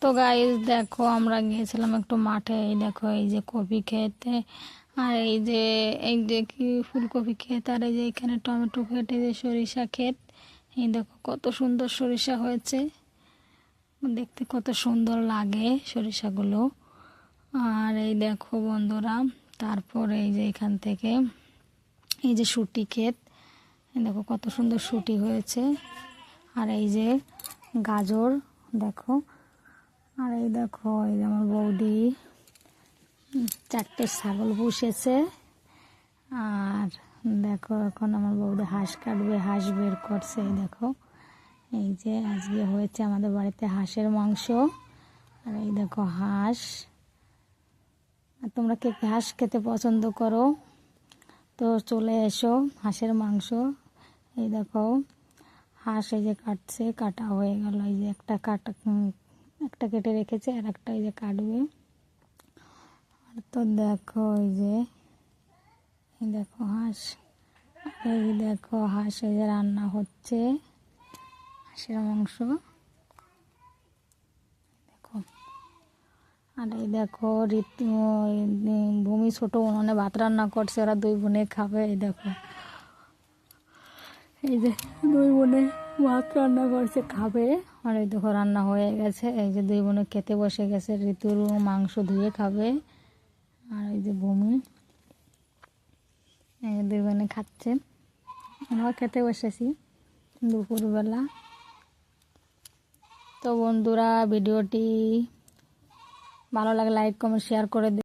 তো গাইস দেখো আমরা গিয়েছিলাম একটু মাঠে। এই দেখো এই যে কপি খেতে, আর এই যে কি ফুলকপি ক্ষেত, আর এই যে এখানে টমেটো ক্ষেত, এই যে সরিষা ক্ষেত। এই দেখো কত সুন্দর সরিষা হয়েছে, দেখতে কত সুন্দর লাগে সরিষাগুলো। আর এই দেখো বন্ধুরা, তারপরে এই যে এখান থেকে এই যে শুটি ক্ষেত, এই দেখো কত সুন্দর শুটি হয়েছে। আর এই যে গাজর দেখো। আর এই দেখো এই যে আমার বৌদি 4টে ছাগল পুষেছে। আর দেখো এখন আমার বৌদি হাঁস কাটবে, হাঁস বের করছে। এই দেখো এই যে আজকে হয়েছে আমাদের বাড়িতে হাঁসের মাংস। আর এই দেখো হাঁস। আর তোমরা কে কে হাঁস খেতে পছন্দ করো তো চলে এসো। হাঁসের মাংস এই দেখো, হাঁস এই যে কাটছে, কাটা হয়ে গেল। এই যে একটা কেটে রেখেছে, আর একটা এই যে কাটবে। আর তো দেখো এই দেখো হাঁস, এই দেখো হাঁস এই যে রান্না হচ্ছে, হাঁসের মাংস দেখো। আর এই দেখো ভূমি ছোট উনুনে ভাত রান্না করছে, ওরা 2 বোনে খাবে। এই দেখো এই যে 2 বোনে ভাত রান্না করছে, খাবে। আর এই দেখো রান্না হয়ে গেছে, এই যে 2 বোনে খেতে বসে গেছে। ঋতুর মাংস ধুয়ে খাবে, আর এই যে ভূমি, এই 2 বোনে খাচ্ছে। আমরা খেতে বসেছি দুপুরবেলা। তো বন্ধুরা ভিডিওটি ভালো লাগে লাইক কমেন্ট শেয়ার করে